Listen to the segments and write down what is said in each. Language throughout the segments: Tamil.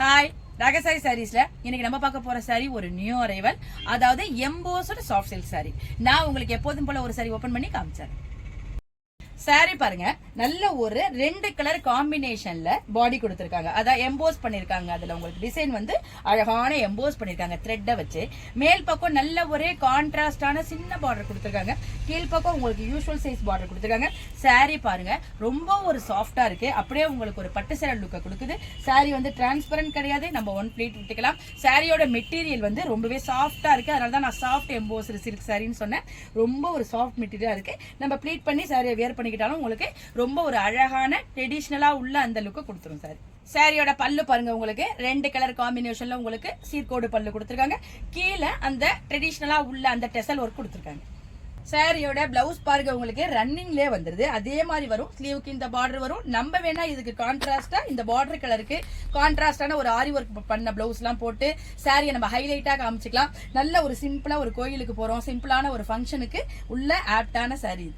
ஹாய் ராகசாரி சாரீஸ்ல இன்னைக்கு நம்ம பார்க்க போற சாரி ஒரு நியூ அரைவல், அதாவது எம்போஸ்டு சாஃப்ட் சில்க் சாரி. நான் உங்களுக்கு எப்போதும் போல ஒரு சாரி ஓபன் பண்ணி காமிச்சேன். சாரி பாருங்க, நல்ல ஒரு 2 கலர் காம்பினேஷன்ல பாடி கொடுத்திருக்காங்க. அதான் எம்போஸ் பண்ணிருக்காங்க. அதுல உங்களுக்கு டிசைன் வந்து அழகான எம்போஸ் பண்ணிருக்காங்க த்ரெட்டை வச்சு. மேல் பக்கம் நல்ல ஒரு கான்ட்ராஸ்டான சின்ன பார்டர் கொடுத்திருக்காங்க. கீழ் பக்கம் உங்களுக்கு யூஷுவல் சைஸ் பார்டர் கொடுத்திருக்காங்க. சாரி பாருங்க, ரொம்ப ஒரு சாஃப்டா இருக்கு. அப்படியே உங்களுக்கு ஒரு பட்டு சேரீ லுக்கை கொடுக்குது. சாரி வந்து டிரான்ஸ்பரண்ட் கிடையாது, நம்ம ஒன் பிளேட் விட்டுக்கலாம். சாரியோட மெட்டீரியல் வந்து ரொம்பவே சாஃப்டா இருக்கு. அதனால தான் நான் சாஃப்ட் எம்போஸ்டு சில்க் சாரின்னு சொன்னேன். ரொம்ப ஒரு சாஃப்ட் மெட்டீரியலா இருக்கு. நம்ம ப்ளீட் பண்ணி சாரியை வேர் பண்ணி உங்களுக்கு ரொம்ப ஒரு அழகான ட்ரெடிஷனலா உள்ள அந்த லுக்கு கொடுத்துரும். சாரி சாரியோட பல்லு பாருங்க, உங்களுக்கு 2 கலர் காம்பினேஷன்ல உங்களுக்கு சீர்கோடு பல்லு கொடுத்திருக்காங்க. கீழே அந்த ட்ரெடிஷனலா உள்ள அந்த டெசல் ஒர்க் கொடுத்திருக்காங்க. சாரியோட பிளவுஸ் பாருங்க, உங்களுக்கு ரன்னிங்லயே வந்துருது. அதே மாதிரி வரும். ஸ்லீவுக்கு இந்த பார்டர் வரும். நம்ம வேணா இதுக்கு கான்ட்ராஸ்டா இந்த பார்டர் கலருக்கு கான்ட்ராஸ்டான ஒரு ஆரி ஒர்க் பண்ண பிளவுஸ் எல்லாம் போட்டு சாரியை நம்ம ஹைலைட்டா காமிச்சுக்கலாம். நல்ல ஒரு சிம்பிளா ஒரு கோயிலுக்கு போறோம், சிம்பிளான ஒரு ஃபங்க்ஷனுக்கு உள்ள ஆப்டான சாரி.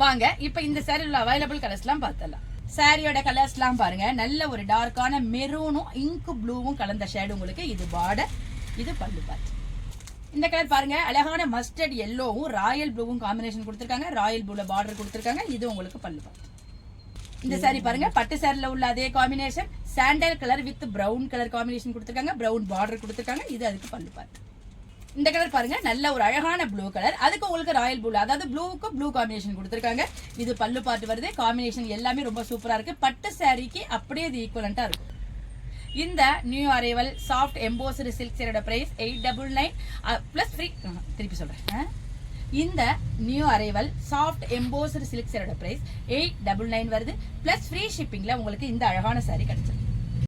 வாங்க இப்ப இந்த சாரியில் அவைலபிள் கலர்ஸ் எல்லாம் பார்த்தலாம். சாரியோட கலர்ஸ் எல்லாம் பாருங்க, நல்ல ஒரு டார்க்கான மெரூனும் இங்கு ப்ளூவும் கலந்த ஷேடு உங்களுக்கு. இது பார்டர், இது பல்லு பார்ட். இந்த கலர் பாருங்க, அழகான மஸ்டர்ட் எல்லோவும் ராயல் ப்ளூவும் காம்பினேஷன் கொடுத்திருக்காங்க. ராயல் ப்ளூல பார்டர் கொடுத்திருக்காங்க. இது உங்களுக்கு பல்லு பார்ட். இந்த சாரி பாருங்க, பட்டு சாரில உள்ள அதே combination, sandal colour with brown colour combination கொடுத்திருக்காங்க. பிரவுன் பார்டர் கொடுத்திருக்காங்க. இது அதுக்கு பல்லு பார்ட். இந்த கலர் பாருங்க, நல்ல ஒரு அழகான ப்ளூ கலர். அதுக்கு உங்களுக்கு ராயல் ப்ளூ, அதாவது ப்ளூவுக்கு ப்ளூ காம்பினேஷன் கொடுத்திருக்காங்க. இது பல்லு பார்ட் வருது. காம்பினேஷன் எல்லாமே ரொம்ப சூப்பரா இருக்கு. பட்டு சாரிக்கு அப்படியே இது ஈக்குவலண்டா இருக்கும். இந்த new arrival soft embossed silk சாரியோட பிரைஸ் 899 பிளஸ் ஃப்ரீ. திருப்பி சொல்றேன், இந்த new arrival soft embossed silk சாரியோட பிரைஸ் 899 வருது. பிளஸ் ஃப்ரீ ஷிப்பிங்ல உங்களுக்கு இந்த அழகான சாரி கிடைச்சிருக்கு.